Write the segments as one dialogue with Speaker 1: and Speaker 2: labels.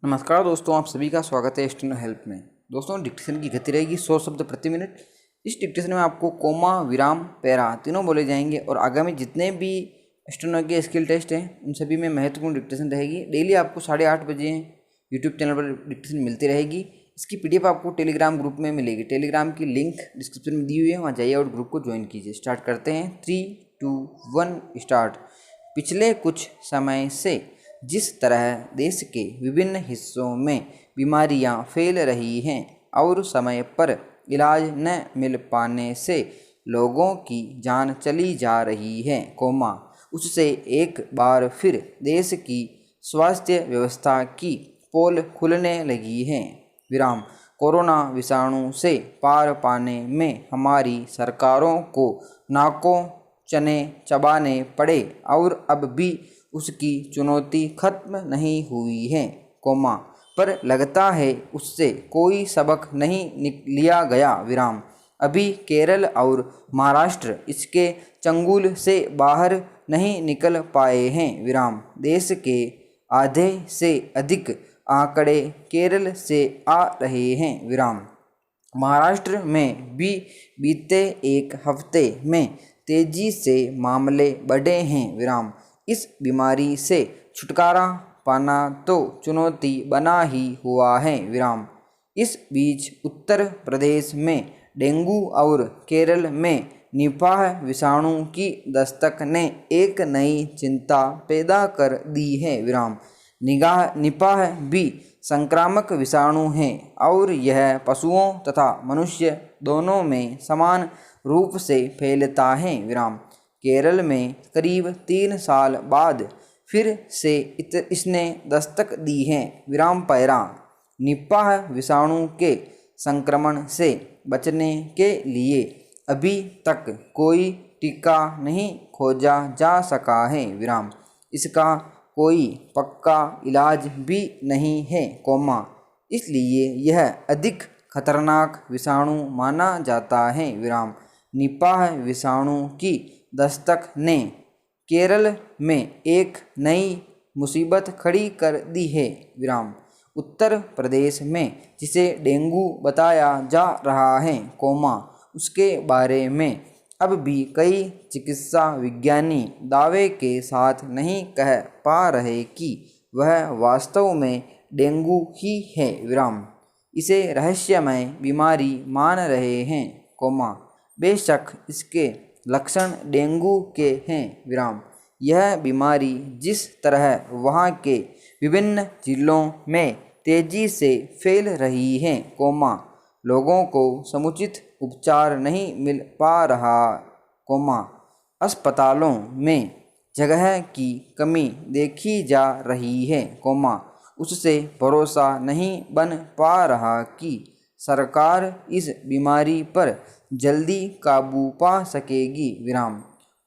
Speaker 1: नमस्कार दोस्तों, आप सभी का स्वागत है स्टेनो हेल्प में। दोस्तों, डिक्टेशन की गति रहेगी 100 शब्द प्रति मिनट। इस डिक्टेशन में आपको कोमा, विराम, पैरा तीनों बोले जाएंगे और आगामी जितने भी स्टेनो के स्किल टेस्ट हैं उन सभी में महत्वपूर्ण डिक्टेशन रहेगी। डेली आपको 8:30 बजे यूट्यूब चैनल पर डिक्टेशन मिलती रहेगी। इसकी PDF आपको टेलीग्राम ग्रुप में मिलेगी। टेलीग्राम की लिंक डिस्क्रिप्शन में दी हुई है, वहाँ जाइए और ग्रुप को ज्वाइन कीजिए। स्टार्ट करते हैं। 3, 2, 1 स्टार्ट। पिछले कुछ समय से जिस तरह देश के विभिन्न हिस्सों में बीमारियां फैल रही हैं और समय पर इलाज न मिल पाने से लोगों की जान चली जा रही है, उससे एक बार फिर देश की स्वास्थ्य व्यवस्था की पोल खुलने लगी है, विराम। कोरोना विषाणु से पार पाने में हमारी सरकारों को नाकों चने चबाने पड़े और अब भी उसकी चुनौती खत्म नहीं हुई है, पर लगता है उससे कोई सबक नहीं लिया गया, विराम। अभी केरल और महाराष्ट्र इसके चंगुल से बाहर नहीं निकल पाए हैं, विराम। देश के आधे से अधिक आंकड़े केरल से आ रहे हैं, विराम। महाराष्ट्र में भी बीते एक हफ्ते में तेजी से मामले बढ़े हैं, विराम। इस बीमारी से छुटकारा पाना तो चुनौती बना ही हुआ है, विराम। इस बीच उत्तर प्रदेश में डेंगू और केरल में निपाह विषाणु की दस्तक ने एक नई चिंता पैदा कर दी है, विराम। निपाह भी संक्रामक विषाणु है और यह पशुओं तथा मनुष्य दोनों में समान रूप से फैलता है, विराम। केरल में करीब 3 साल बाद फिर से इसने दस्तक दी है, विराम, पैरा। निपाह विषाणु के संक्रमण से बचने के लिए अभी तक कोई टीका नहीं खोजा जा सका है, विराम। इसका कोई पक्का इलाज भी नहीं है, इसलिए यह अधिक खतरनाक विषाणु माना जाता है, विराम। निपाह विषाणु की दस्तक ने केरल में एक नई मुसीबत खड़ी कर दी है, विराम। उत्तर प्रदेश में जिसे डेंगू बताया जा रहा है, उसके बारे में अब भी कई चिकित्सा विज्ञानी दावे के साथ नहीं कह पा रहे कि वह वास्तव में डेंगू ही है, विराम। इसे रहस्यमय बीमारी मान रहे हैं, बेशक इसके लक्षण डेंगू के हैं, विराम। यह बीमारी जिस तरह वहाँ के विभिन्न जिलों में तेजी से फैल रही है, लोगों को समुचित उपचार नहीं मिल पा रहा, अस्पतालों में जगह की कमी देखी जा रही है, उससे भरोसा नहीं बन पा रहा कि सरकार इस बीमारी पर जल्दी काबू पा सकेगी, विराम।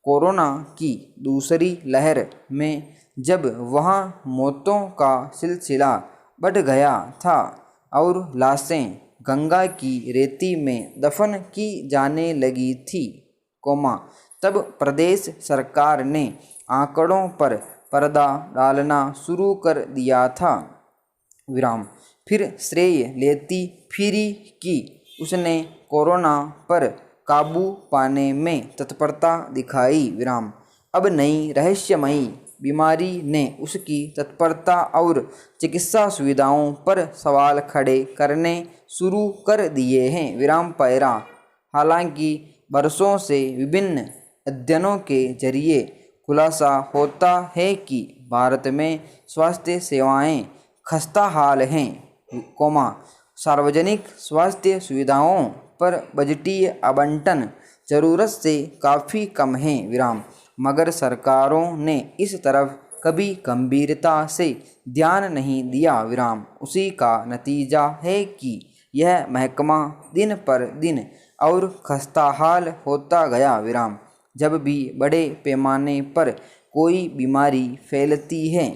Speaker 1: कोरोना की दूसरी लहर में जब वहाँ मौतों का सिलसिला बढ़ गया था और लाशें गंगा की रेती में दफन की जाने लगी थी, तब प्रदेश सरकार ने आंकड़ों पर पर्दा डालना शुरू कर दिया था, विराम। फिर श्रेय लेती फिरी कि उसने कोरोना पर काबू पाने में तत्परता दिखाई, विराम। अब नई रहस्यमयी बीमारी ने उसकी तत्परता और चिकित्सा सुविधाओं पर सवाल खड़े करने शुरू कर दिए हैं, विराम, पैरा। हालांकि बरसों से विभिन्न अध्ययनों के जरिए खुलासा होता है कि भारत में स्वास्थ्य सेवाएं खस्ता हाल हैं, सार्वजनिक स्वास्थ्य सुविधाओं पर बजटीय आवंटन जरूरत से काफ़ी कम है, विराम। मगर सरकारों ने इस तरफ कभी गंभीरता से ध्यान नहीं दिया, विराम। उसी का नतीजा है कि यह महकमा दिन पर दिन और खस्ताहाल होता गया, विराम। जब भी बड़े पैमाने पर कोई बीमारी फैलती है,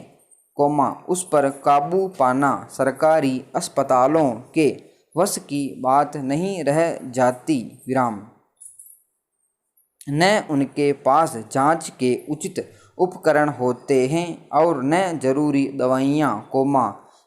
Speaker 1: उस पर काबू पाना सरकारी अस्पतालों के वश की बात नहीं रह जाती, विराम। न उनके पास जांच के उचित उपकरण होते हैं और न जरूरी दवाइयाँ,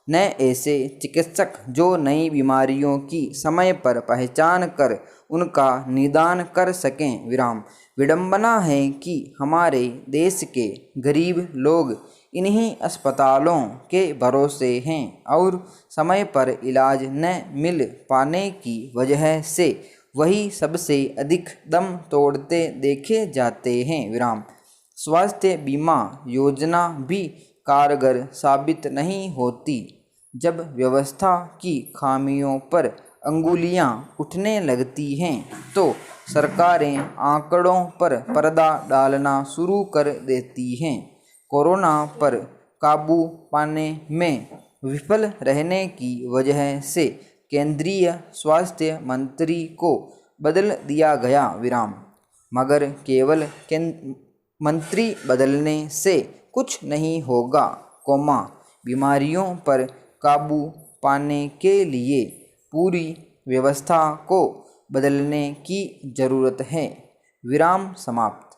Speaker 1: न ऐसे चिकित्सक जो नई बीमारियों की समय पर पहचान कर उनका निदान कर सकें। विराम। विडंबना है कि हमारे देश के गरीब लोग इन्हीं अस्पतालों के भरोसे हैं और समय पर इलाज न मिल पाने की वजह से वही सबसे अधिक दम तोड़ते देखे जाते हैं। विराम। स्वास्थ्य बीमा योजना भी कारगर साबित नहीं होती। जब व्यवस्था की खामियों पर अंगुलियां उठने लगती हैं तो सरकारें आंकड़ों पर पर्दा डालना शुरू कर देती हैं। कोरोना पर काबू पाने में विफल रहने की वजह से केंद्रीय स्वास्थ्य मंत्री को बदल दिया गया। विराम। मगर केवल मंत्री बदलने से कुछ नहीं होगा, बीमारियों पर काबू पाने के लिए पूरी व्यवस्था को बदलने की ज़रूरत है। विराम समाप्त।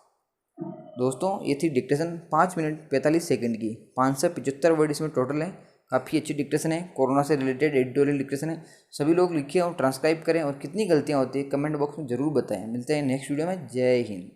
Speaker 1: दोस्तों ये थी डिक्टेशन 5 मिनट 45 सेकंड की। 575 वर्ड इसमें टोटल है। काफ़ी अच्छी डिक्टेशन है, कोरोना से रिलेटेड एडिटोरियल डिक्टेशन है। सभी लोग लिखिए और ट्रांसक्राइब करें और कितनी गलतियाँ होती है कमेंट बॉक्स में ज़रूर बताएं। मिलते हैं नेक्स्ट वीडियो में। जय हिंद।